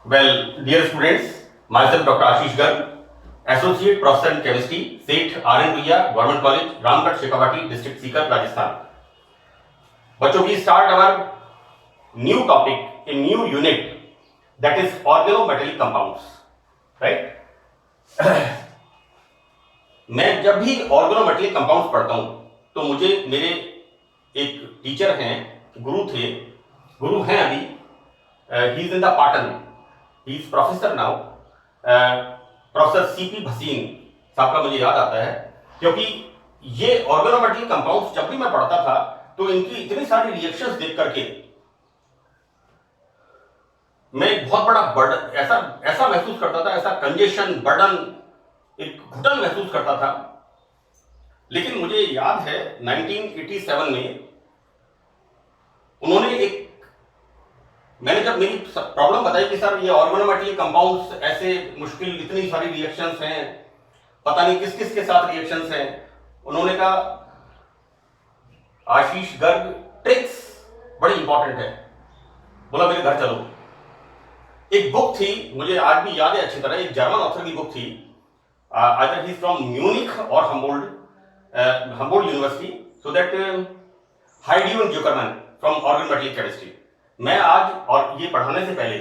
Well, dear students, myself Dr. Ashish Garg, Associate Professor in Chemistry, Seth R.N. Bhuiya, Government College, Ramgarh, Shekhawati, District Sikar, Rajasthan. बच्चों we start our new topic, a new unit, that is organometallic compounds, right? मैं जब भी organometallic compounds पढ़ता हूँ तो मुझे मेरे एक टीचर हैं, गुरु हैं अभी, he is in the Patan, he is professor now, professor CP Bhasin साहब का मुझे याद आता है, क्योंकि ये ऑर्गेनोमेटलिक कंपाउंड्स जब भी मैं पढ़ता था तो इनकी इतनी सारी रिएक्शंस देख करके मैं बहुत बड़ा बर्डन ऐसा महसूस करता था, ऐसा कंजेशन, बर्डन, एक घुटन महसूस करता था। लेकिन मुझे याद है 1987 में उन्होंने मैंने जब मेरी प्रॉब्लम बताई कि सर ये ऑर्गेनोमेटलिक कंपाउंड्स ऐसे मुश्किल, इतनी सारी रिएक्शंस हैं, पता नहीं किस किस के साथ रिएक्शंस हैं, उन्होंने कहा आशीष गर्ग ट्रिक्स बड़ी इंपॉर्टेंट है, बोला मेरे घर चलो। एक बुक थी, मुझे आज भी याद है अच्छी तरह, एक जर्मन ऑथर की बुक थी, either he is from Munich और हम्बोल्ड यूनिवर्सिटी, सो दैट हाइड्यून जुकरमैन फ्रॉम ऑर्गेनोमेटलिक केमिस्ट्री। मैं आज, और ये पढ़ाने से पहले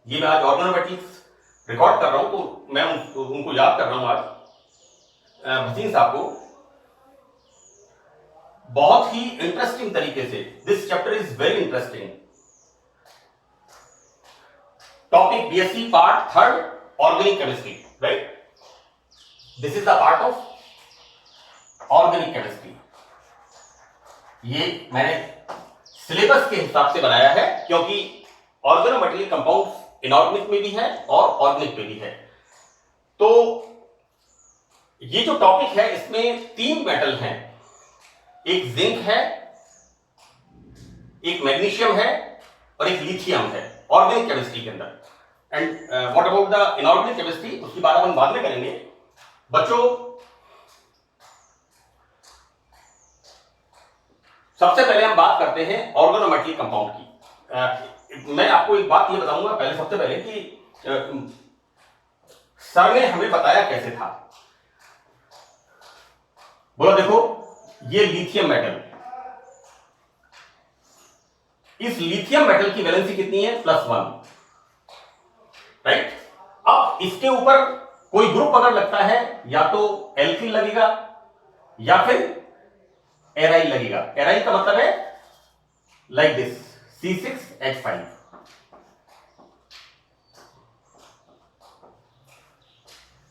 मैं आज ऑर्गेनोमेटलिक्स रिकॉर्ड कर रहा हूं तो मैं उनको याद कर रहा हूं आज, भसीन साहब को, बहुत ही इंटरेस्टिंग तरीके से। This chapter is very interesting. Topic BSc part 3 organic chemistry, right? This is the part of organic chemistry. ये मैंने सिलेबस के हिसाब से बनाया है क्योंकि ऑर्गेनोमेटलिक कंपाउंड्स इनऑर्गेनिक में भी है और ऑर्गेनिक में भी है। तो ये जो टॉपिक है इसमें 3 मेटल हैं, एक जिंक है, एक मैग्नीशियम है और एक लिथियम है ऑर्गेनिक केमिस्ट्री के अंदर। And what about the inorganic chemistry, उसकी बात हम बाद में करेंगे। बच्चों, सबसे पहले हम बात करते हैं ऑर्गेनोमेटलिक कंपाउंड की। मैं आपको एक बात ये बताऊंगा पहले, सबसे पहले कि सर ने हमें बताया कैसे था। बोला देखो ये लिथियम मेटल, इस लिथियम मेटल की वैलेंसी कितनी है? +1, राइट? अब इसके ऊपर कोई ग्रुप अगर लगता है या तो एल्किल लगेगा या फिर एराइल लगेगा। एराइल का मतलब है लाइक दिस, C6H5।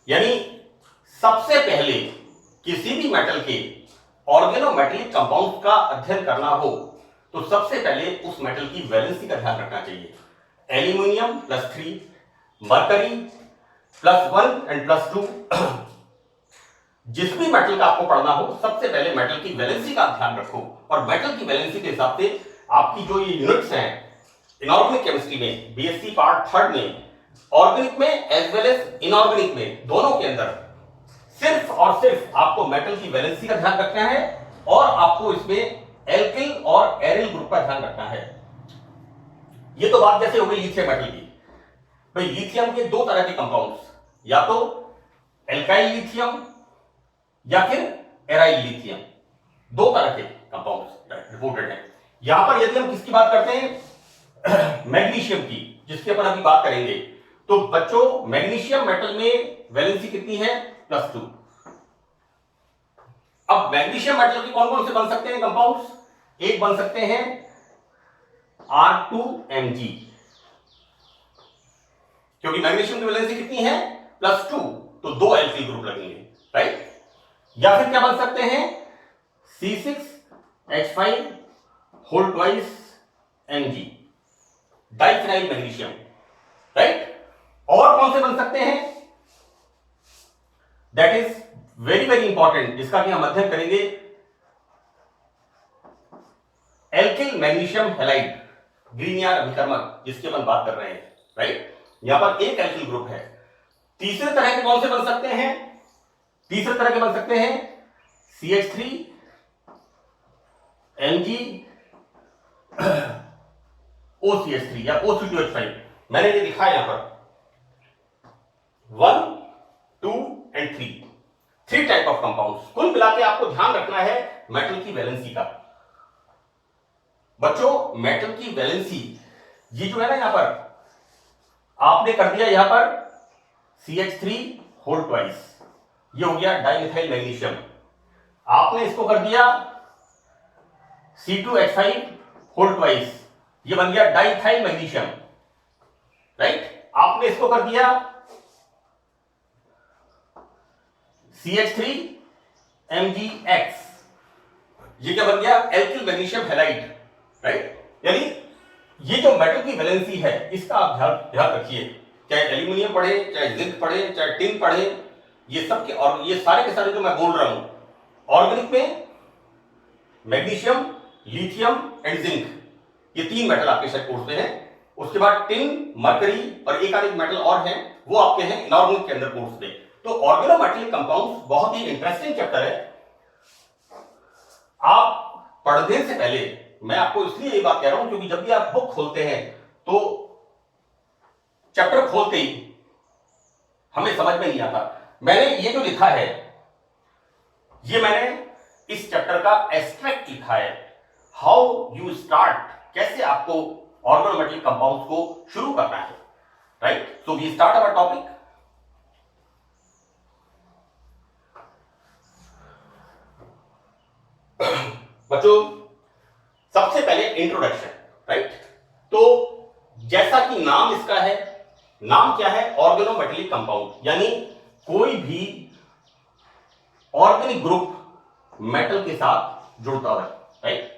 यानी सबसे पहले किसी भी मेटल के ऑर्गेनोमेटलिक कंपाउंड का अध्ययन करना हो तो सबसे पहले उस मेटल की वैलेंसी का ध्यान रखना चाहिए। Aluminium +3, mercury +1 and +2। जिस भी मेटल का आपको पढ़ना हो सबसे पहले मेटल की वैलेंसी का ध्यान रखो, और मेटल की वैलेंसी के हिसाब से आपकी जो ये यूनिट्स हैं इनऑर्गेनिक केमिस्ट्री में, बीएससी पार्ट 3 में, ऑर्गेनिक में एज वेल एज इनऑर्गेनिक में, दोनों के अंदर सिर्फ और सिर्फ आपको मेटल की वैलेंसी का ध्यान रखना है और आपको इसमें एल्किल और एरिल ग्रुप का ध्यान रखना है। ये तो बात जैसे हो गई लिथियम मेटल की। भाई लिथियम के 2 तरह के कंपाउंड्स, या तो एल्काइल लिथियम या फिर एराइल लिथियम, 2 तरह के कंपाउंड्स रिपोर्टेड हैं। यहां पर यदि हम किसकी बात करते हैं, मैग्नीशियम की, जिसके ऊपर अभी बात करेंगे, तो बच्चों मैग्नीशियम मेटल में वैलेंसी कितनी है? +2। अब मैग्नीशियम मेटल के कौन कौन से बन सकते हैं कंपाउंड्स? एक बन सकते हैं R2Mg, क्योंकि मैग्नीशियम की वैलेंसी कितनी है? +2, तो 2 एल्किल ग्रुप लगेंगे, राइट? या फिर क्या बन सकते हैं? C6H5 whole twice Mg, diphenyl magnesium, right? और कौन से बन सकते हैं? That is very very important, जिसका कि हम अध्ययन करेंगे, एल्किल मैग्नीशियम हैलाइड, ग्रीनियर अभिकर्मक, जिसकी अपन बात कर रहे हैं, राइट? यहां पर एक एल्किल ग्रुप है। तीसरे तरह के कौन से बन सकते हैं? तीसरे तरह के बन सकते हैं CH3 Mg OCH3 या OC2H5, मैंने ये लिखा है यहां पर 1, 2 एंड 3 टाइप ऑफ कंपाउंड्स। कुल मिला के आपको ध्यान रखना है मेटल की वैलेंसी का। बच्चों मेटल की वैलेंसी ये जो है ना, यहां पर आपने कर दिया यहां पर CH3 होल ट्वाइस, ये हो गया डाइमिथाइल मैग्नीशियम। आपने इसको कर दिया C2H5 होल ट्वाइस, ये बन गया डाइथाइल मैग्नीशियम, राइट। आपने इसको कर दिया CH3MgX, ये क्या बन गया एल्किल मैग्नीशियम हैलाइड, राइट। यानी ये जो मेटल की वैलेंसी है इसका आप ध्यान रखिए, चाहे एल्यूमिनियम पढ़े, चाहे जिंक पढ़े, चाहे टिन पढ़े, ये सब के और ये सारे के सारे जो मैं बोल रहा हूं ऑर्गेनिक में मैग्नीशियम, लिथियम एंड जिंक, ये 3 मेटल आपके शायद कोर्स में है। उसके बाद टिन, मरकरी और एक आध मेटल और हैं, वो आपके हैं इनऑर्गेनिक के अंदर कोर्स में। तो ऑर्गेनोमेटेलिक कंपाउंड्स बहुत ही इंटरेस्टिंग चैप्टर है। आप पढ़ने से पहले मैं आपको इसलिए ये बात कह रहा हूं क्योंकि जब भी आप बुक खोलते हैं तो चैप्टर खोलते ही हमें समझ में नहीं आता। मैंने ये जो लिखा है ये मैंने इस चैप्टर का एब्स्ट्रैक्ट लिखा है, हाउ यू स्टार्ट, कैसे आपको ऑर्गेनोमेटेलिक कंपाउंड्स को शुरू करना है, right. So we start our topic. बच्चों सबसे पहले इंट्रोडक्शन, राइट। तो जैसा कि नाम इसका है, नाम क्या है, ऑर्गेनोमेटेलिक कंपाउंड, यानी कोई भी ऑर्गेनिक ग्रुप मेटल के साथ जुड़ता है, राइट।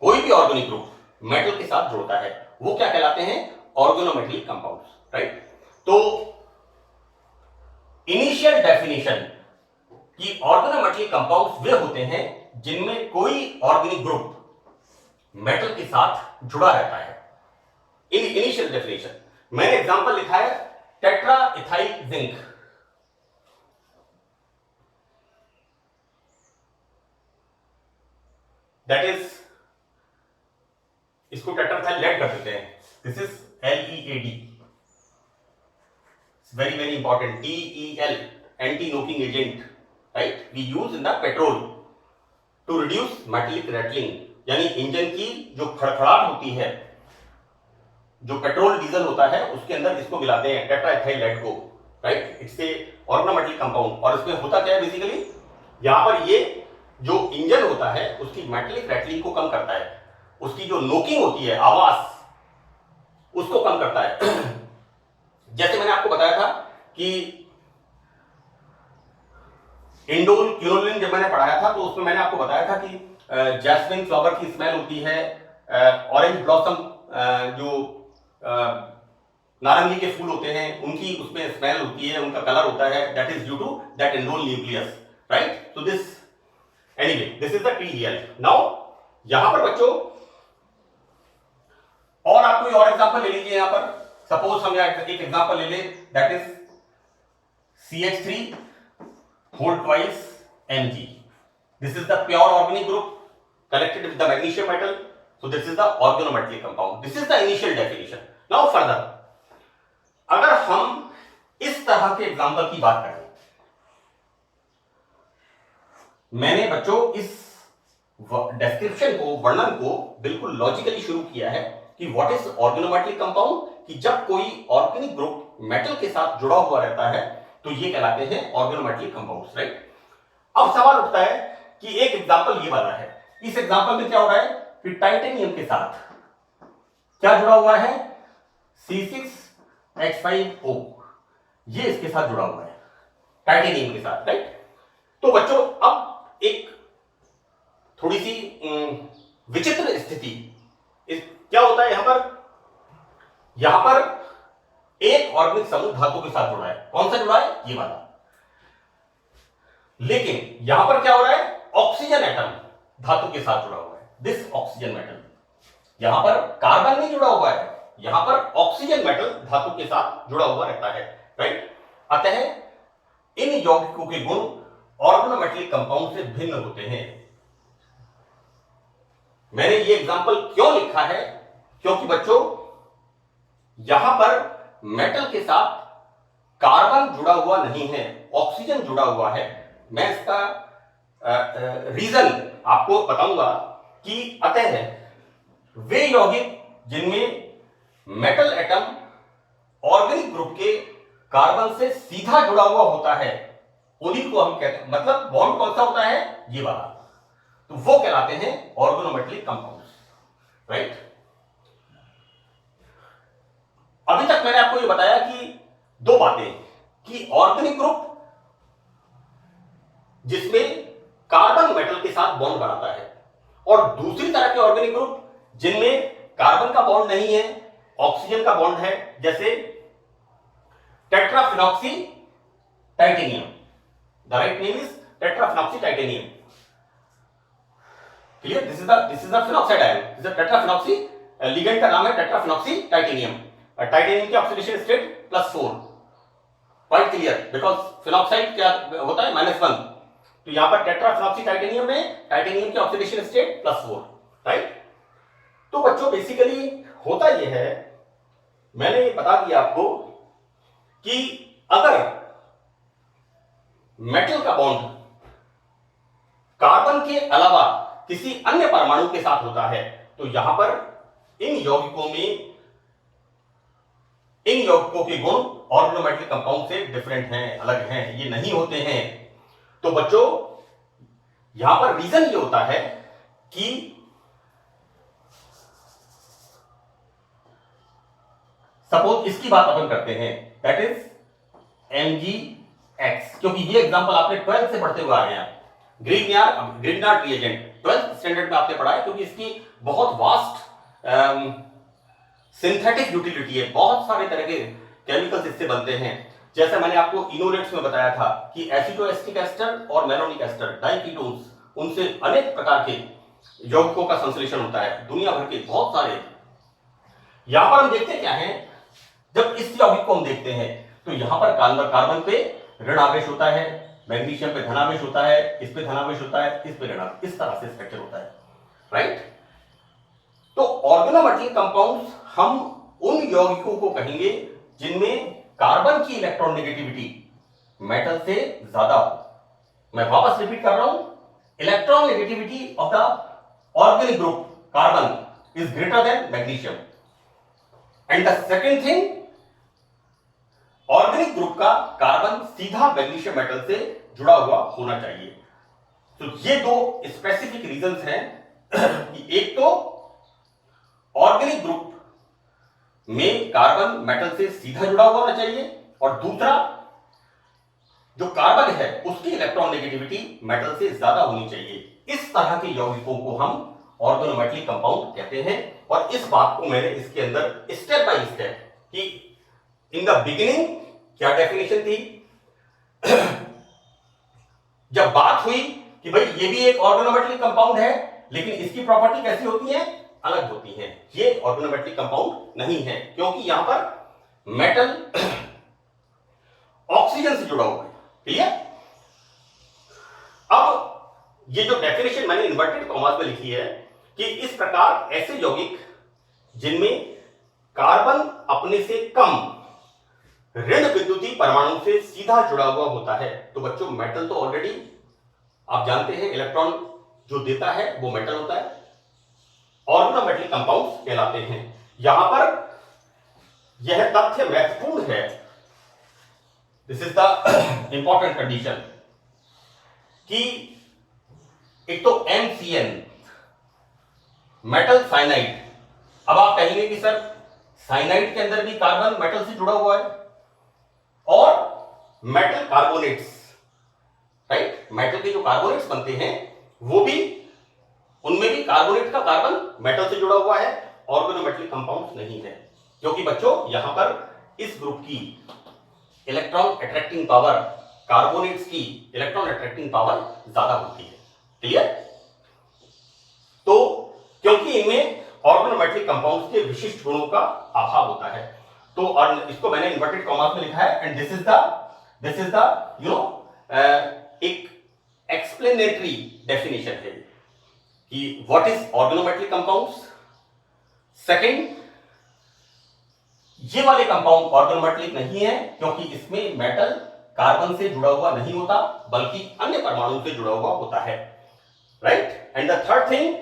कोई भी ऑर्गेनिक ग्रुप मेटल के साथ जुड़ता है वो क्या कहलाते हैं, ऑर्गेनोमेटेलिक कंपाउंड्स, राइट। तो इनिशियल डेफिनेशन कि ऑर्गेनोमेटेलिक कंपाउंड्स वे होते हैं जिनमें कोई ऑर्गेनिक ग्रुप मेटल के साथ जुड़ा रहता है। इन इनिशियल डेफिनेशन मैंने एग्जांपल लिखा है tetra ethyl zinc, that is, इसको टेट्राइथाइल लेड कर देते हैं, this is LEAD, very very important, TEL, anti knocking agent, right, we use in the petrol to reduce metallic rattling, यानी इंजन की जो खड़खड़ाहट होती है, जो पेट्रोल डीजल होता है उसके अंदर इसको मिलाते हैं टेट्राइथाइल लेड को, right. It's a organometallic compound. और इसमें होता क्या है बेसिकली, यहां पर ये जो इंजन होता है उसकी मेटेलिक रैटलिंग को कम करता है, उसकी जो नोकिंग होती है आवाज उसको कम करता है। जैसे मैंने आपको बताया था कि इंडोल क्यूनोलिन जब मैंने पढ़ाया था तो उसमें मैंने आपको बताया था कि जैस्मिन फ्लावर की स्मेल होती है, ऑरेंज ब्लॉसम जो नारंगी के फूल होते हैं उनकी उसमें स्मेल होती है, उनका कलर होता है, that is due to that indole nucleus, right. So this anyway this is the TEL। Now यहां पर बच्चों और आप कोई और एग्जांपल ले लीजिए। यहां पर सपोज हम एक एग्जांपल ले लें, that is CH3 whole twice Mg. This is the pure organic group connected with the magnesium metal. So this is the organometallic compound. This is the initial definition. Now further, अगर हम इस तरह के example की बात करें, मैंने बच्चों इस डिस्क्रिप्शन को, वर्णन को बिल्कुल लॉजिकली शुरू किया है कि व्हाट इज ऑर्गेनोमेटेलिक कंपाउंड, कि जब कोई ऑर्गेनिक ग्रुप मेटल के साथ जुड़ा हुआ रहता है तो ये कहलाते हैं ऑर्गेनोमेटेलिक कंपाउंड्स, राइट। अब सवाल उठता है कि एक एग्जांपल ये वाला है, इस एग्जांपल में क्या हो रहा है कि टाइटेनियम के साथ क्या जुड़ा हुआ है, C6H5O, ये इसके साथ जुड़ा हुआ है टाइटेनियम के साथ, राइट। तो बच्चों अब एक थोड़ी सी विचित्र स्थिति क्या होता है, यहां पर एक ऑर्गेनिक समूह धातु के साथ जुड़ा है, कौन सा जुड़ा है, ये वाला। लेकिन यहां पर क्या हो रहा है, ऑक्सीजन एटम धातु के साथ जुड़ा हुआ है, दिस ऑक्सीजन मेटल। यहां पर कार्बन नहीं जुड़ा हुआ है, यहां पर ऑक्सीजन मेटल धातु के साथ जुड़ा हुआ रहता है, राइट। अतः इन यौगिकों के गुण ऑर्गेनोमेटेलिक कंपाउंड से भिन्न होते हैं। मैंने ये एग्जांपल क्यों लिखा है, क्योंकि बच्चों यहां पर मेटल के साथ कार्बन जुड़ा हुआ नहीं है, ऑक्सीजन जुड़ा हुआ है। मैं इसका रीजन आपको बताऊंगा कि अतः वे यौगिक जिनमें मेटल एटम ऑर्गेनिक ग्रुप के कार्बन से सीधा जुड़ा हुआ होता है उन्हीं को हम कहते हैं, मतलब बॉन्ड कौन सा होता है, ये वाला, तो वो कहलाते हैं ऑर्गेनोमेटेलिक कंपाउंड्स, राइट। अभी तक मैंने आपको ये बताया कि दो बातें, कि ऑर्गेनिक ग्रुप जिसमें कार्बन मेटल के साथ बॉन्ड बनाता है और दूसरी तरह के ऑर्गेनिक ग्रुप जिनमें कार्बन का बॉन्ड नहीं है, ऑक्सीजन का बॉन्ड है, जैसे tetraphenoxy titanium. The right name is tetraphenoxy titanium. Clear? This is the phenoxide ion, this is tetraphenoxy, ligand का नाम है टेट्राफिनॉक्सी टाइटेनियम। टाइटेनियम की oxidation state +4, quite clear, because phenoxide क्या होता है -1, तो यहां पर टेट्राफिनॉक्सी टाइटेनियम में टाइटेनियम की ऑक्सीडेशन स्टेट +4, राइट। तो बच्चों बेसिकली होता यह है, मैंने बता दिया आपको कि अगर मेटल का बॉन्ड कार्बन के अलावा किसी अन्य परमाणु के साथ होता है तो यहां पर इन यौगिकों के गुण ऑर्गेनोमेटेलिक कंपाउंड से डिफरेंट हैं, अलग हैं, ये नहीं होते हैं। तो बच्चों यहां पर रीजन ये होता है कि सपोज इसकी बात अपन करते हैं, दैट इज MgX, क्योंकि ये एग्जांपल आपने 12th से पढ़ते हुए आ रहे हैं। ग्रिग्नार्ड रिएजेंट 12th स्टैंडर्ड में आपने पढ़ा है, क्योंकि इसकी बहुत वास्ट सिंथेटिक यूटिलिटी है, बहुत सारे तरह के केमिकल्स इससे बनते हैं। जैसे मैंने आपको इनोलेट्स में बताया था कि एसिटोएस्टिक एस्टर और मैलोनिक एस्टर डाइकीटोन्स, उनसे अनेक प्रकार के यौगिकों का संश्लेषण होता है, दुनिया भर के बहुत सारे। यहां पर हम देखते क्या है, जब इस यौगिक को हम देखते हैं तो यहां पर कार्बन पे ऋण आवेश होता है, मैग्नीशियम पे धन आवेश होता है, इस पे धन आवेश होता है, इस पे ऋण आवेश, इस तरह से स्ट्रक्चर होता है, राइट। तो ऑर्गेनोमेटेलिक कंपाउंड्स हम उन यौगिकों को कहेंगे जिनमें कार्बन की इलेक्ट्रॉन नेगेटिविटी मेटल से ज्यादा हो। मैं वापस रिपीट कर रहा हूं, electron negativity of the organic group carbon is greater than magnesium. And the second thing, organic group का कार्बन सीधा मैग्नीशियम मेटल से जुड़ा हुआ होना चाहिए। तो ये दो स्पेसिफिक रीजंस हैं कि एक तो ऑर्गेनिक ग्रुप में कार्बन मेटल से सीधा जुड़ा हुआ होना चाहिए, और दूसरा जो कार्बन है उसकी इलेक्ट्रॉन नेगेटिविटी मेटल से ज्यादा होनी चाहिए। इस तरह के यौगिकों को हम ऑर्गेनोमेटेलिक कंपाउंड कहते हैं। और इस बात को मैंने इसके अंदर स्टेप बाय स्टेप, कि इन द बिगिनिंग क्या डेफिनेशन थी, जब बात हुई कि भाई ये भी एक ऑर्गेनोमेटेलिक कंपाउंड है लेकिन इसकी प्रॉपर्टी कैसी होती है, अलग होती है, ये ऑर्गेनोमेटेलिक कंपाउंड नहीं है, क्योंकि यहां पर मेटल ऑक्सीजन से जुड़ा हुआ है। क्लियर? अब ये जो डेफिनेशन मैंने इन्वर्टेड कॉमास में लिखी है कि इस प्रकार ऐसे यौगिक जिनमें कार्बन अपने से कम ऋण विद्युतीय परमाणु से सीधा जुड़ा हुआ होता है। तो बच्चों मेटल तो ऑलरेडी आप जानते हैं इलेक्ट्रॉन जो देता है वो मेटल होता है, ऑर्गेनोमेटेलिक कंपाउंड्स कहलाते हैं। यहां पर यह तथ्य महत्वपूर्ण है, this is the important condition, कि एक तो MCN मेटल साइनाइड। अब आप कहेंगे कि सर साइनाइड के अंदर भी कार्बन मेटल से जुड़ा हुआ है, और मेटल कार्बोनेट्स, राइट, मेटल के जो कार्बोनेट्स बनते हैं वो भी, उनमें भी कार्बोनेट का कार्बन मेटल से जुड़ा हुआ है, ऑर्गेनोमेटेलिक कंपाउंड्स नहीं है। क्योंकि बच्चों यहां पर इस ग्रुप की इलेक्ट्रॉन अट्रैक्टिंग पावर कार्बोनेट्स की इलेक्ट्रॉन अट्रैक्टिंग पावर ज्यादा होती है। क्लियर? तो क्योंकि इनमें ऑर्गेनोमेटेलिक कंपाउंड्स के विशिष्ट गुणों का अभाव होता है, तो और इसको मैंने इन्वर्टेड कॉमास में लिखा है, and this is the you know एक एक्सप्लेनेटरी डेफिनेशन है कि what is organometallic compounds. Second, ये वाले कंपाउंड ऑर्गेनोमेटेलिक नहीं है क्योंकि इसमें मेटल कार्बन से जुड़ा हुआ नहीं होता बल्कि अन्य परमाणु से जुड़ा हुआ होता है, right. And the third thing,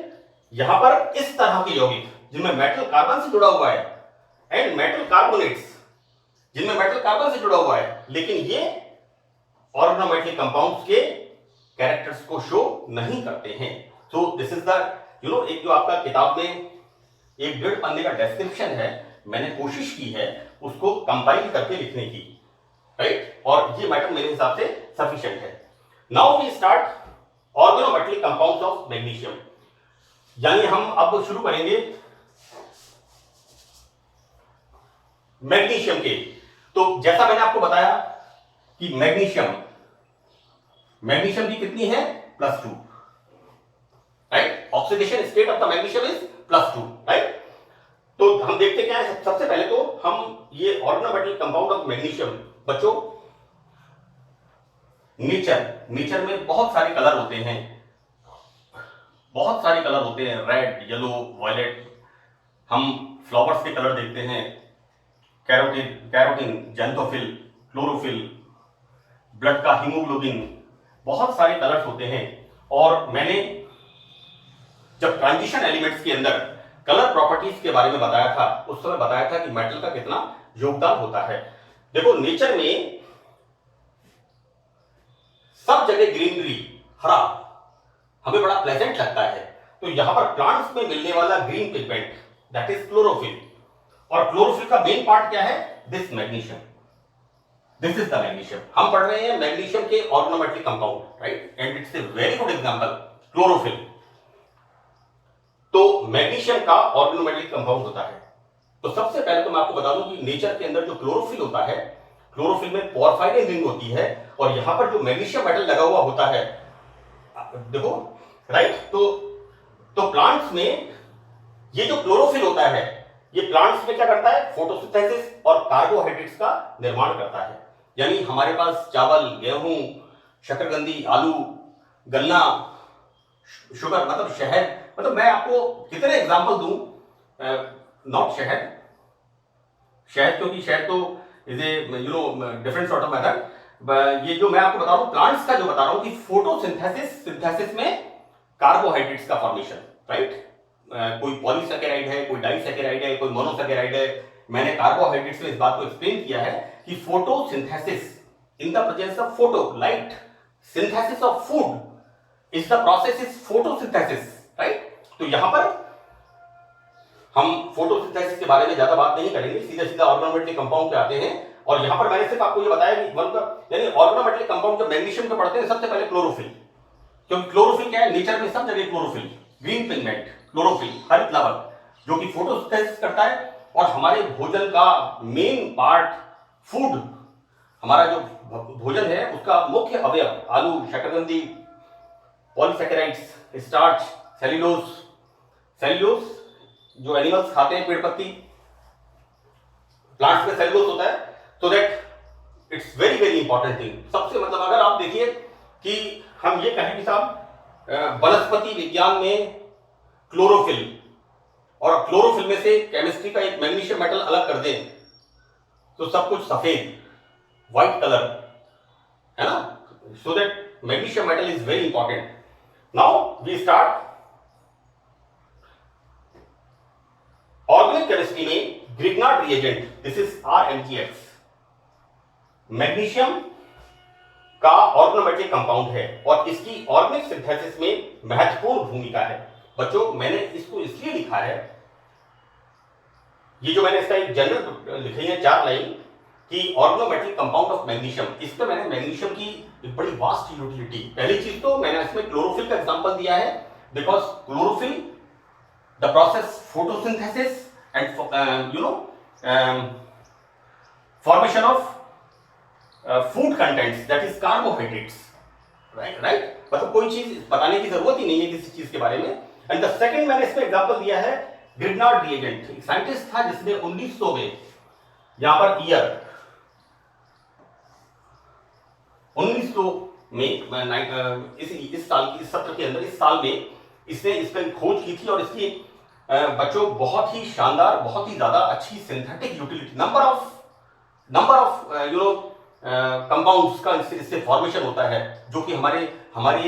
यहां पर इस तरह के यौगिक जिनमें मेटल कार्बन से जुड़ा हुआ है एंड मेटल कार्बोनेट्स जिनमें मेटल कार्बन से जुड़ा हुआ है, लेकिन ये ऑर्गेनोमेटेलिक कंपाउंड्स के कैरेक्टर्स को शो नहीं करते हैं। सो दिस इज द एक जो आपका किताब में एक 1.5 पन्ने का डिस्क्रिप्शन है, मैंने कोशिश की है उसको कंपाइल करके लिखने की, राइट। और ये मैटर मेरे हिसाब से सफिशिएंट है। Now we start organometallic compounds of magnesium, यानी हम अब शुरू करेंगे मैग्नीशियम के। तो जैसा मैंने आपको बताया कि मैग्नीशियम की कितनी है, +2, right. Oxidation state of the magnesium is +2, right. तो हम देखते क्या है, सबसे पहले तो हम ये ऑर्गेनोमेटेलिक कंपाउंड ऑफ मैग्नीशियम, बच्चों नेचर में बहुत सारे कलर होते हैं, बहुत सारे कलर होते हैं, रेड, येलो, वायलेट। हम फ्लावर्स के कलर देखते हैं, कैरोटीन, जेंथोफिल, क्लोरोफिल, ब्लड का हीमोग्लोबिन, बहुत सारे कलर्स होते हैं। और मैंने जब ट्रांजिशन एलिमेंट्स के अंदर कलर प्रॉपर्टीज के बारे में बताया था, उस समय बताया था कि मेटल का कितना योगदान होता है। देखो नेचर में सब जगह ग्रीनरी, हरा, हमें बड़ा प्लेजेंट लगता है। तो यहां पर प्लांट्स में मिलने वाला green pigment that is chlorophyll, और क्लोरोफिल का मेन पार्ट क्या है, this magnesium, this is the magnesium. हम पढ़ रहे हैं मैग्नीशियम के organometallic compound, right, and it's a very good example, chlorophyll. तो मैग्नीशियम का ऑर्गेनोमेटेलिक कंपाउंड होता है। तो सबसे पहले तो मैं आपको बता दूं कि नेचर के अंदर जो क्लोरोफिल होता है, क्लोरोफिल में पोरफायरिन रिंग होती है, और यहां पर जो मैग्नीशियम मेटल लगा हुआ होता है, देखो, राइट। तो प्लांट्स में ये जो क्लोरोफिल होता है, ये प्लांट्स में क्या करता है, फोटोसिंथेसिस और कार्बोहाइड्रेट्स का निर्माण करता है। यानी हमारे पास चावल, गेहूं, शकरकंदी, आलू, गन्ना, शुगर मतलब शहद, मतलब मैं आपको कितने एग्जांपल दूं, नॉट शहद क्योंकि शहद तो is a different sort of method. ये जो मैं आपको बता रहा हूं प्लांट्स का, जो बता रहा हूं कि फोटोसिंथेसिस में कार्बोहाइड्रेट्स का फॉर्मेशन, राइट। कोई पॉलीसैकेराइड है, कोई डाइसैकेराइड है, कोई मोनोसैकेराइड है। मैंने कार्बोहाइड्रेट्स में इस बात को एक्सप्लेन किया है कि photosynthesis in the presence of photo light, synthesis of food is the process is photosynthesis, right. तो यहां पर हम फोटोसिंथेसिस के बारे में ज्यादा बात नहीं करेंगे, सीधा ऑर्गेनोमेटेलिक कंपाउंड पे आते हैं। और यहां पर मैंने सिर्फ आपको ये बताया कि यानी ऑर्गेनोमेटेलिक कंपाउंड जब मैग्नीशियम के पढ़ते हैं, सबसे पहले क्लोरोफिल, क्योंकि क्लोरोफिल क्या है, नेचर में सब जगह क्लोरोफिल, ग्रीन पिगमेंट, क्लोरोफिल, हरित लवक, जो कि फोटोसिंथेसिस करता है। और हमारे भोजन का मेन पार्ट फूड, हमारा जो भोजन है उसका मुख्य अवयव, आलू, शकरकंदी, पॉलीसैकेराइड्स, स्टार्च, सेल्यूलोज जो एनिमल्स खाते हैं, पेड़ पत्ती, प्लांट्स में सेल्यूलोज होता है। तो that it's very very important thing. सबसे मतलब अगर आप देखिए कि हम ये कहें कि साहब वनस्पति विज्ञान में क्लोरोफिल, और क्लोरोफिल में से केमिस्ट्री का एक मैग्नीशियम मेटल अलग कर दें तो सब कुछ सफेद, व्हाइट कलर है ना। So that magnesium metal is very important. Now we start organic chemistry में Grignard reagent, this is RMgX, magnesium का ऑर्गेनोमेटेलिक कंपाउंड है और इसकी ऑर्गेनिक सिंथेसिस में महत्वपूर्ण भूमिका है। बच्चों मैंने इसको इसलिए लिखा है, ये जो मैंने इसका एक जनरल लिखी है 4 लाइन कि ऑर्गेनोमेटेलिक कंपाउंड ऑफ मैग्नीशियम, इस पे मैंने मैग्नीशियम की एक बड़ी वास्ट यूटिलिटी, पहली चीज तो मैंने इसमें क्लोरोफिल का एग्जांपल दिया है, because chlorophyll the process photosynthesis and formation of food contents, that is carbohydrates, right। मतलब कोई चीज बताने की जरूरत ही नहीं है किसी चीज के बारे में। एंड द सेकंड मैंने इसमें एग्जांपल दिया है ग्रिग्नार्ड रिएजेंट, एक साइंटिस्ट था जिसने 1900 में यहां पर ईयर 1900 में इस साल की, इस सत्र के अंदर, इस साल में इसने इस पर खोज की थी और इसकी बच्चों बहुत ही शानदार, बहुत ही ज्यादा अच्छी synthetic utility, number of compounds का इससे फॉर्मेशन होता है, जो कि हमारे हमारे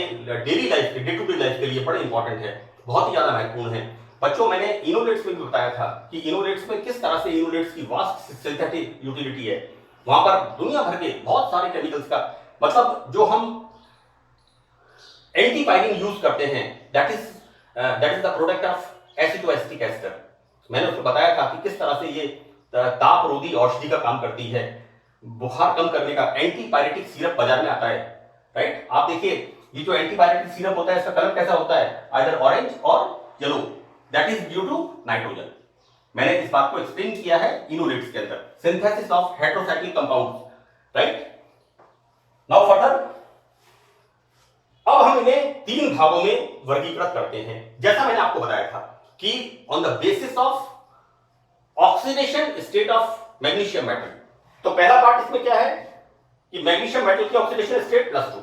डेली लाइफ के, डे टू डे लाइफ के लिए बड़े इंपॉर्टेंट है, बहुत ही ज्यादा महत्वपूर्ण है। बच्चों मैंने इनोलेट्स में भी बताया था कि इनोलेट्स में किस तरह से इनोलेट्स की वास्ट सिंथेटिक यूटिलिटी है। वहां पर दुनिया भर के बहुत सारे केमिकल्स का, मतलब जो हम एंटीपायरिन यूज करते हैं, that is the product of acetoacetic ester. मैंने उसको बताया था कि किस तरह से ये ताप रोधी औषधि का काम करती है, बुखार कम करने का एंटीपायरेटिक सिरप बाजार में आता है, राइट। आप देखिए ये जो एंटीपायरेटिक सिरप होता है, इसका कलर कैसा होता है, आइदर ऑरेंज और yellow, that is due to nitrogen. मैंने इस बात को एक्सप्लेन किया है इनोलेट्स के अंदर, synthesis of heterocyclic compounds, right. Now further, अब हम इन्हें 3 भागों में वर्गीकृत करते हैं। जैसा मैंने आपको बताया था कि on the basis of oxidation state of magnesium metal, तो पहला पार्ट इसमें क्या है कि मैग्नीशियम मेटल की ऑक्सीडेशन स्टेट +2।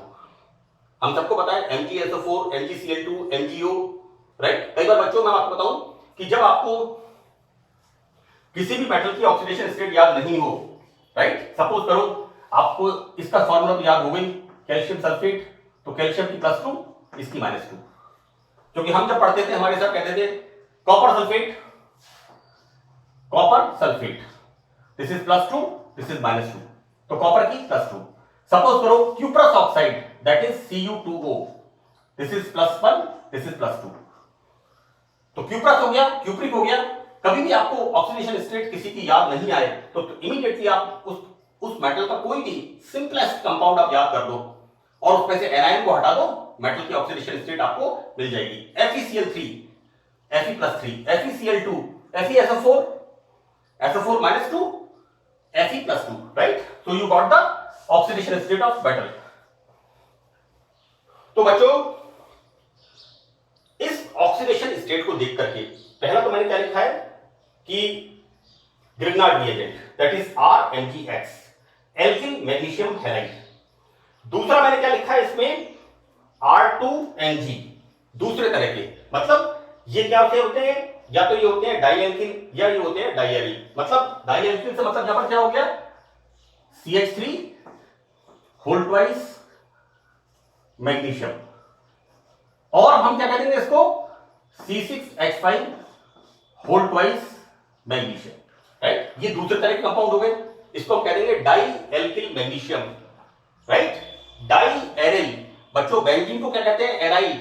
हम सबको पता है MgSO4, MgCl2, MgO, राइट। कई बार बच्चों मैं आपको बताऊं कि जब आपको किसी भी मेटल की ऑक्सीडेशन स्टेट याद नहीं हो, राइट, सपोज करो आपको इसका फॉर्मूला तो याद हो गई, कैल्शियम सल्फेट, तो कैल्शियम की +2, इसकी -2, क्योंकि हम जब पढ़ते थे हमारे सर कहते थे copper sulphate, this is +2, this is -2, तो कॉपर की +2। सपोज करो cuprous oxide, that is Cu2O, this is +1, this is +2, तो क्यूप्रस हो गया, क्यूप्रिक हो गया। कभी भी आपको ऑक्सीडेशन स्टेट किसी की याद नहीं आए तो इमीडिएटली आप उस मेटल का कोई भी सिंपलेस्ट कंपाउंड आप याद कर दो और उसमें से एनायन को हटा दो, मेटल की ऑक्सीडेशन स्टेट आपको मिल जाएगी। FeCl3, Fe+3, FeCl2, FeSO4, SO4 -2, Fe+2, right? So you got the oxidation state of metal. तो बच्चों इस ऑक्सीडेशन स्टेट को देख करके पहला तो मैंने क्या लिखा है कि Grignard reagent, that is RMgX, alkyl magnesium halide. दूसरा मैंने क्या लिखा है इसमें, R2Mg, दूसरे तरह के, मतलब ये क्या होते हैं, या तो ये होते हैं डाई एल्किल या ये होते हैं डाई एरिल। मतलब डाई एल्किल से मतलब यहां पर क्या हो गया, CH3 होल ट्वाइस मैग्नीशियम, और हम क्या करेंगे इसको C6H5 whole twice magnesium, right. ये दूसरे तरह के कंपाउंड हो गए, इसको हम कह देंगे di alkyl magnesium, right. Di aryl, बच्चों बेंजीन को क्या कहते हैं, एराइल,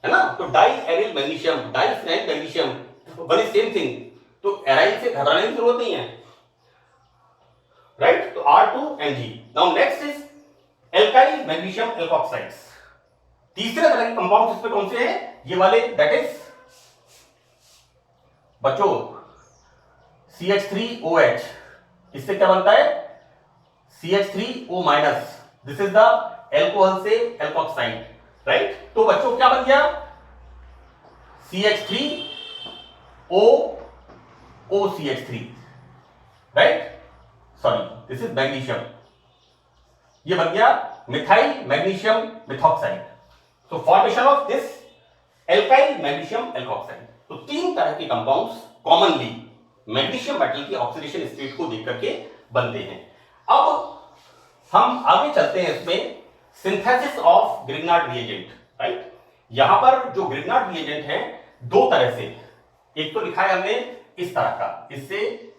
है ना, तो di aryl magnesium, di phenyl magnesium, one is same thing, तो एराइल से घबराने की जरूरत नहीं है, राइट। तो R2Mg। Now next is alkyl magnesium alkoxides. तीसरे तरह के कंपाउंड इसमें कौन से हैं, ये वाले, दैट इज बच्चों CH3OH, इससे क्या बनता है CH3O-, this is the alcohol से एल्कोक्साइड, राइट। तो बच्चों क्या बन गया CH3OCH3, right, sorry this is magnesium, ये बन गया methyl magnesium methoxide. So formation of this alkyl magnesium alkoxide. तो 3 तरह के कंपाउंड्स कॉमनली मैग्नीशियम मेटल की ऑक्सीडेशन स्टेट को देख करके बनते हैं। अब हम आगे चलते हैं इसमें synthesis of Grignard reagent, right. यहां पर जो ग्रिग्नार्ड रिएजेंट है 2 तरह से, एक तो लिखा है हमने इस तरह का, इससे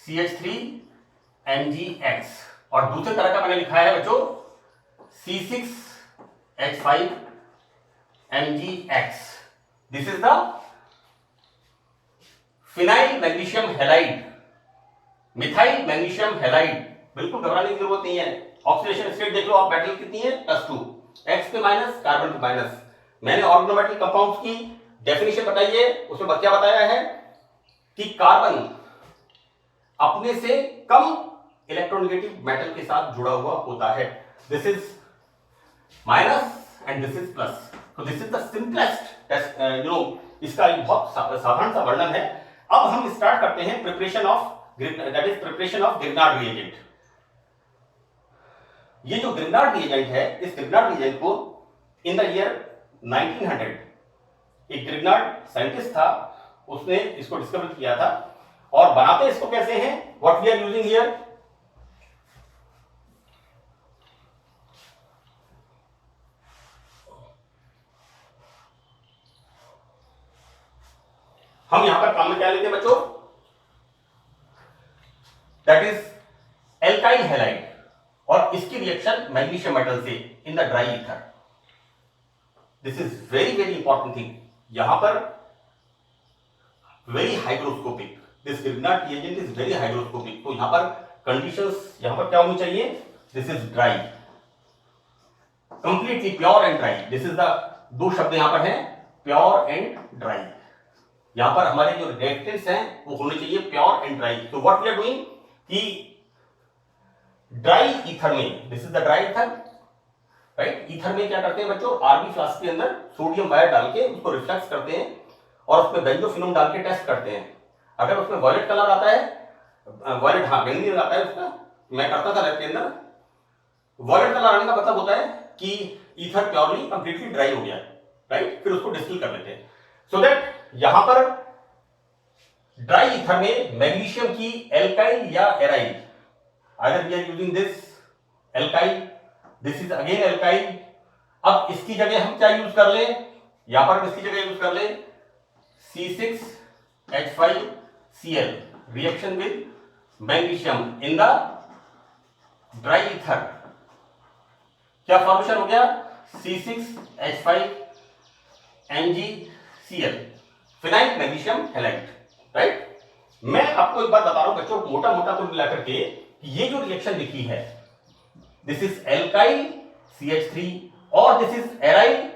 CH3MgX, और दूसरे तरह का मैंने लिखा है बच्चों C6H5MgX, this is the phenyl magnesium halide, methyl magnesium halide. बिल्कुल घबराने की जरूरत नहीं है, ऑक्सीडेशन स्टेट देख लो आप, मेटल कितनी है +2, X पे माइनस, कार्बन पे माइनस। मैंने ऑर्गेनोमेटल कंपाउंड्स की डेफिनेशन बताई है, उसमें क्या बताया है कि कार्बन अपने से कम इलेक्ट्रोनेगेटिव मेटल के साथ जुड़ा हुआ होता है, this is minus and this is plus. तो दिस इज द सिंपलेस्ट, इसका बहुत साधारण सा वर्णन है। अब हम स्टार्ट करते हैं preparation of, that is preparation of Grignard reagent. ये जो ग्रिग्नार्ड रिएजेंट है, इस ग्रिग्नार्ड रिएजेंट को इन द ईयर 1900 एक ग्रिग्नार्ड साइंटिस्ट था, उसने इसको डिस्कवर किया था। और बनाते इसको कैसे हैं, what we are using here, हम यहां पर काम में क्या लेते हैं बच्चों, दैट इज एल्काइल हैलाइड, और इसकी रिएक्शन मैग्नीशियम मेटल से इन the dry ether. This is very very important thing. यहां पर very hygroscopic, this Grignard reagent is very hygroscopic. तो यहां पर कंडीशंस यहां पर क्या होनी चाहिए, this is dry, completely pure and dry. This is the दो शब्द यहां पर हैं, प्योर एंड ड्राई। यहां पर हमारे जो रिएक्टेंट्स हैं वो होने चाहिए प्योर एंड ड्राई। तो व्हाट वी आर डूइंग कि ड्राई ईथर में, this is the dry ether, right. Ether में क्या करते हैं बच्चों, आरबी फ्लास्क के अंदर सोडियम वायर डाल के उसको रिफ्लेक्स करते हैं और उसमें बेंजोफिनोन डाल के टेस्ट करते हैं। अगर उसमें वॉयलेट कलर आता है, वॉयलेट हाँ बैंगनी आता है उसका, मैं करता था लैब के अंदर, वॉयलेट कलर आने का मतलब होता है कि ईथर प्योरली कंप्लीटली ड्राई हो गया, राइट। फिर उसको डिस्टिल कर लेते हैं। सो दैट यहां पर ड्राई ईथर में मैग्नीशियम की एल्काइल या aryl, either we are using this alkyl, this is again alkyl. अब इसकी जगह हम क्या यूज कर लें, यहां पर इसकी जगह यूज कर लें C6H5Cl reaction with magnesium in the dry ether. क्या फॉर्मेशन हो गया, C6H5MgCl, phenyl magnesium halide, right. मैं आपको एक बात बता रहा हूं बच्चों, मोटा मोटा कुल मिलाकर के ये जो रिएक्शन लिखी है, दिस इज एल्काइल CH3 और दिस इज एराइल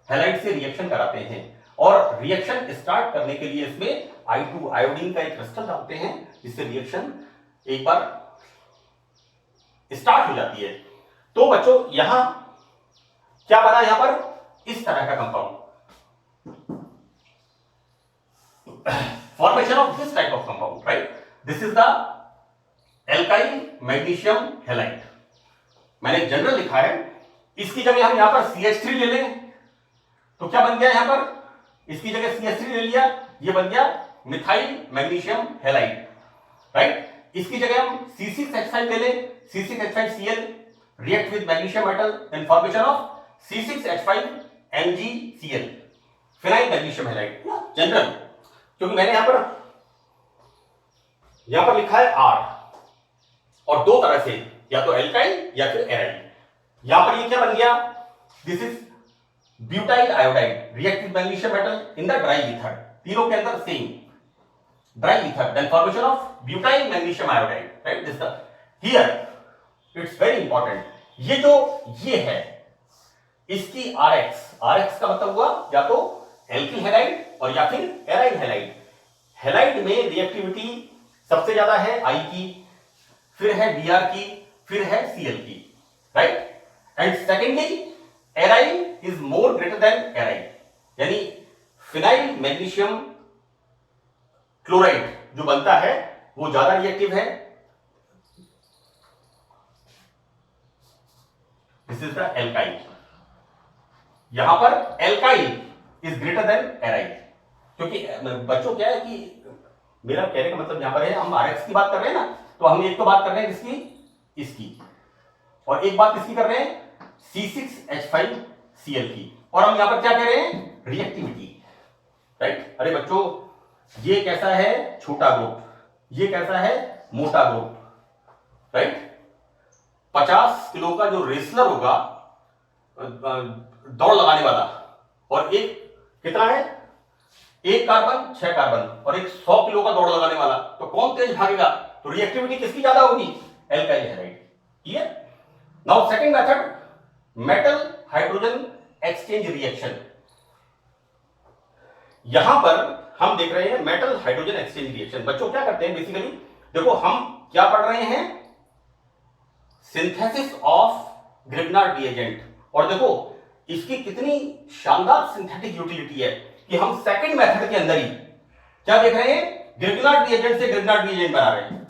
हैलाइड से रिएक्शन कराते हैं। और रिएक्शन स्टार्ट करने के लिए इसमें I2 आयोडीन का एक क्रिस्टल डालते हैं, जिससे रिएक्शन एक बार स्टार्ट हो जाती है। तो बच्चों यहां क्या बना, यहां पर इस तरह का compound, formation of this type of compound, right? This is the alkyl magnesium halide. मैंने जनरल लिखा है, इसकी जगह हम यहां पर CH3 ले लें तो क्या बन गया, यहां पर इसकी जगह CH3 ले लिया, ये बन गया मिथाइल मैग्नीशियम हैलाइड, राइट। इसकी जगह हम C6H5 ले लें, C6H5Cl react with magnesium metal in formation of C6H5MgCl, phenyl magnesium halide, general. क्योंकि मैंने यहां पर लिखा है R, और दो तरह से, या तो एल्काइल या फिर एराइल। यहां पर ये क्या बन गया, this is butyl iodide react with magnesium metal in the dry ether, तीनों के अंदर same dry ether, then formation of butyl magnesium iodide, right. This here it's very important, ये है इसकी RX का मतलब हुआ या तो एल्किल हैलाइड और या फिर एराइल हैलाइड। हैलाइड में रिएक्टिविटी सबसे ज्यादा है I की, फिर है Br की, फिर है Cl की, right. And secondly aryl is more greater than aryl, यानी फिनाइल मैग्नीशियम क्लोराइड जो बनता है वो ज्यादा रिएक्टिव है। दिस इज द एल्काइल, यहां पर alkyl is greater than aryl. क्योंकि बच्चों क्या है कि मेरा कहने का मतलब यहां पर है, हम RX की बात कर रहे हैं ना, तो हम एक तो बात कर रहे हैं किसकी, इसकी, और एक बात किसकी कर रहे हैं, C6H5Cl की, और हम यहां पर क्या कह रहे हैं, रिएक्टिविटी, राइट। अरे बच्चों ये कैसा है, छोटा ग्रुप, ये कैसा है, मोटा ग्रुप, राइट। 50 किलो का जो रेसलर होगा, दौड़ लगाने वाला, और एक कितना है, एक कार्बन 6 कार्बन, और एक 100 किलो का दौड़ लगाने वाला, तो कौन तेज भागेगा, तो रिएक्टिविटी किसकी ज्यादा होगी, alkyl halide. Clear. Now second method, metal hydrogen exchange reaction. यहां पर हम देख रहे हैं मेटल हाइड्रोजन एक्सचेंज रिएक्शन। बच्चों क्या करते हैं बेसिकली, देखो हम क्या पढ़ रहे हैं, सिंथेसिस ऑफ ग्रिग्नार्ड रिएजेंट, और देखो इसकी कितनी शानदार सिंथेटिक यूटिलिटी है कि हम सेकंड मेथड के अंदर ही क्या देख रहे हैं, ग्रिग्नार्ड रिएजेंट से ग्रिग्नार्ड रिएजेंट बना रहे हैं,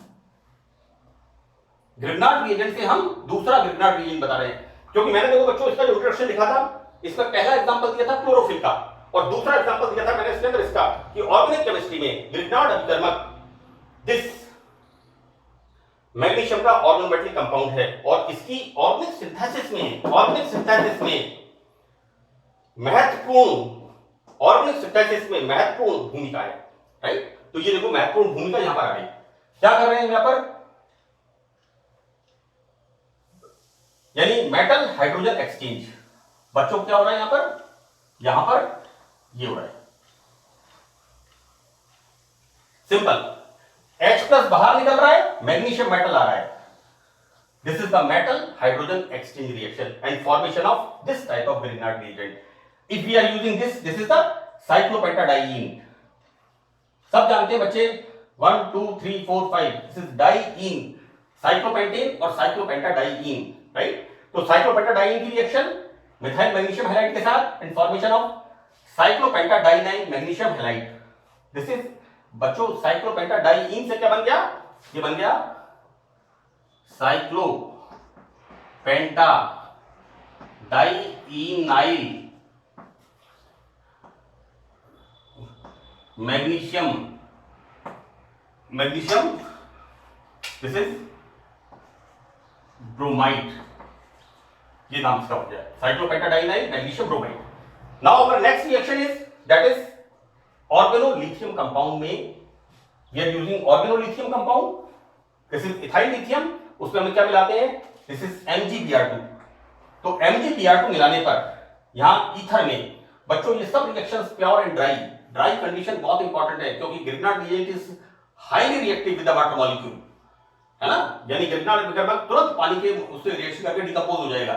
ग्रिग्नार्ड रिएजेंट से हम दूसरा ग्रिग्नार्ड रिएजेंट बता रहे हैं। क्योंकि मैंने देखो बच्चों इसका जो इंट्रोडक्शन लिखा था, इसमें पहला एग्जांपल दिया था क्लोरोफिल का, और दूसरा एग्जांपल दिया था मैंने इसके अंदर इसका कि ऑर्गेनिक केमिस्ट्री में ग्रिग्नार्ड अभिकर्मक दिस मैग्नीशियम का ऑर्गेनोमेटलिक कंपाउंड है और इसकी ऑर्गेनिक सिंथेसिस में महत्वपूर्ण भूमिका है, राइट। तो ये देखो महत्वपूर्ण भूमिका यहां पर आ गई। क्या कर रहे हैं यहां पर, यानी मेटल हाइड्रोजन एक्सचेंज। बच्चों क्या हो रहा है यहां पर ये हो रहा है सिंपल, H प्लस बाहर निकल रहा है, मैग्नीशियम मेटल आ रहा है। This is the metal hydrogen exchange reaction and formation of this type of Grignard reagent. If we are using this is the cyclopentadiene. सब जानते हैं बच्चे 1 2 3 4 5 दिस इज डाइईन, साइक्लोपेंटेन और साइक्लोपेंटाडाइईन, राइट। तो साइक्लोपेंटाडाइईन की रिएक्शन मिथाइल मैग्नीशियम हैलाइड के साथ and formation of cyclopentadienyl magnesium halide. This is बच्चों साइक्लोपेंटाडाइईन से क्या बन गया, ये बन गया cyclopentadienyl magnesium this is bromide, ये नाम इसका हो गया cyclopentadienyl magnesium bromide. Now our next reaction is that is organolithium compound में we are using organolithium compound, this is ethyl lithium, उसमें हम क्या मिलाते हैं, दिस इज MgBr2। तो MgBr2 मिलाने पर यहां ईथर में बच्चों ये सब reactions pure and dry condition बहुत इंपॉर्टेंट है क्योंकि Grignard reagent is highly reactive with the water molecule, है ना, यानी ग्रिग्नार्ड अभिकर्मक तुरंत पानी के उससे रिएक्शन करके डिकम्पोज हो जाएगा।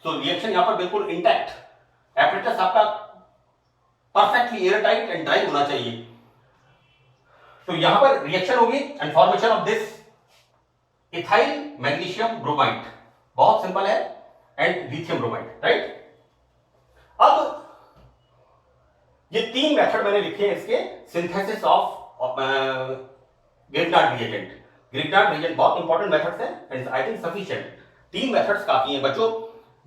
सो रिएक्शन यहां पर बिल्कुल इंटैक्ट, एपरेटस आपका परफेक्टली एयरटाइट एंड ड्राई होना चाहिए। तो यहां पर रिएक्शन होगी and formation of this ethyl magnesium bromide, बहुत सिंपल है, एंड लिथियम ब्रोमाइड, राइट। अब ये तीन मेथड मैंने लिखे हैं इसके synthesis of Grignard reagent. Grignard reagent बहुत इंपॉर्टेंट मेथड्स हैं एंड आई थिंक सफिशिएंट। तीन मेथड्स काफी हैं बच्चों,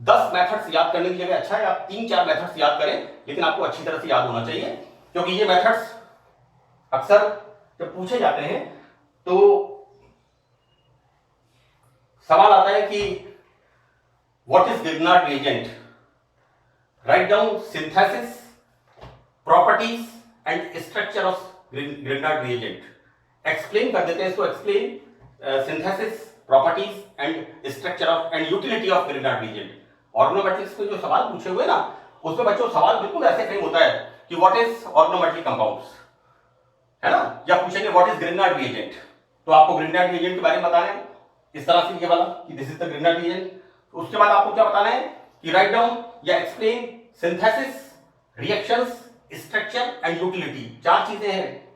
10 मेथड्स याद करने की जगह अच्छा है आप 3-4 मेथड्स याद करें, लेकिन आपको अच्छी तरह से याद होना चाहिए क्योंकि ये मेथड्स अक्सर जब पूछे जाते हैं तो सवाल आता है कि what is Grignard reagent, write down synthesis, properties and structure of Grignard reagent. Explain कर देते हैं इसको, explain synthesis, properties and structure of and utility of Grignard reagent. Organometallics के जो सवाल पूछे हुए ना उसमें बच्चों सवाल बिल्कुल ऐसे फ्रेम होता है कि व्हाट इज ऑर्गेनोमेटिक कंपाउंड्स, है ना, या पूछेंगे व्हाट इज ग्रिग्नार्ड रिएजेंट, तो आपको ग्रिग्नार्ड रिएजेंट के बारे में बताना है इस तरह से ये वाला कि this is the Grignard reagent. उसके बाद आपको क्या बताना है कि राइट डाउन या explain synthesis, reactions, structure and utility. 4 चीजें हैं।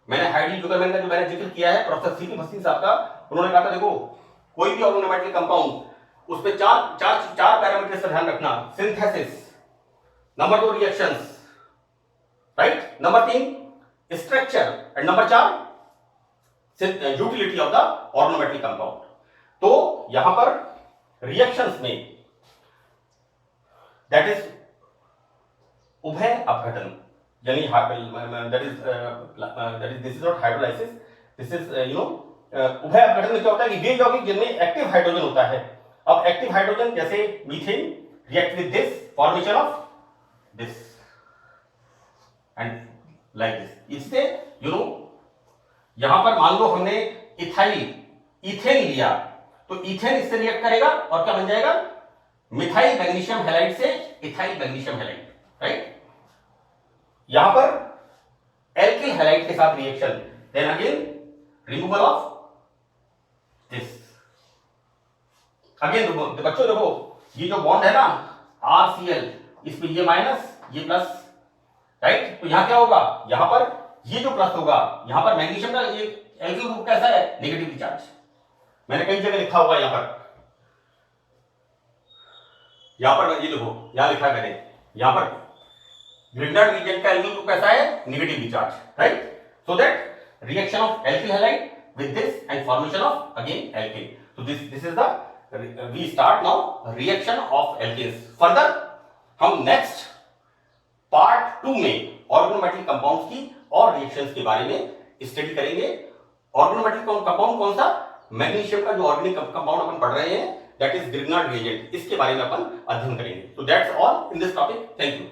मैंने हाइड्रोजन जुगलमैन का जो मैंने जिक्र किया है, प्रोफेसर सीपी भस्ती साहब का, उन्होंने कहा था देखो कोई भी ऑर्गेनोमेटिक कंपाउंड उसमें चार पैरामीटर्स का ध्यान रखना, synthesis, number 2 reactions, right, number 3 structure and number 4 utility of the organometallic compound. तो यहां पर रिएक्शंस में दैट इज उभय अपघटन, यानी this is not hydrolysis, this is उभय अपघटन में क्या होता है कि वे यौगिक जिनमें एक्टिव हाइड्रोजन होता है। अब एक्टिव हाइड्रोजन जैसे methane react with this, formation of this and like this. इससे यहां पर मान लो हमने इथेन लिया तो इथेन इससे रिएक्ट करेगा और क्या बन जाएगा, मिथाइल मैग्नीशियम हैलाइड से इथाइल मैग्नीशियम हैलाइड, राइट। यहां पर एल्किल हैलाइड के साथ reaction, then again removal of this, again बच्चों देखो ये जो बॉन्ड है ना RCl, इसमें ये माइनस ये प्लस, राइट। तो यहां क्या होगा, यहां पर ये जो प्लस होगा, यहां पर मैग्नीशियम का ये एल्किल ग्रुप कैसा है, नेगेटिवली चार्ज। मैंने कई जगह लिखा होगा, यहां पर ये देखो यहां लिखा मैंने, यहां पर ग्रिग्नार्ड रिएजेंट का एल्किल ग्रुप कैसा है, negatively charge, right. So that reaction of alkyl halide with this and formation of again alkane. So this is the we start now reaction of alkanes. Further हम next part 2 में organometallic compounds की और reactions के बारे में study करेंगे। Organometallic compound कौन सा? मैग्नीशियम का जो ऑर्गेनिक कंपाउंड अपन पढ़ रहे हैं, दैट इज ग्रिग्नार्ड रिएजेंट, इसके बारे में अपन अध्ययन करेंगे। तो that's all in this topic. Thank you.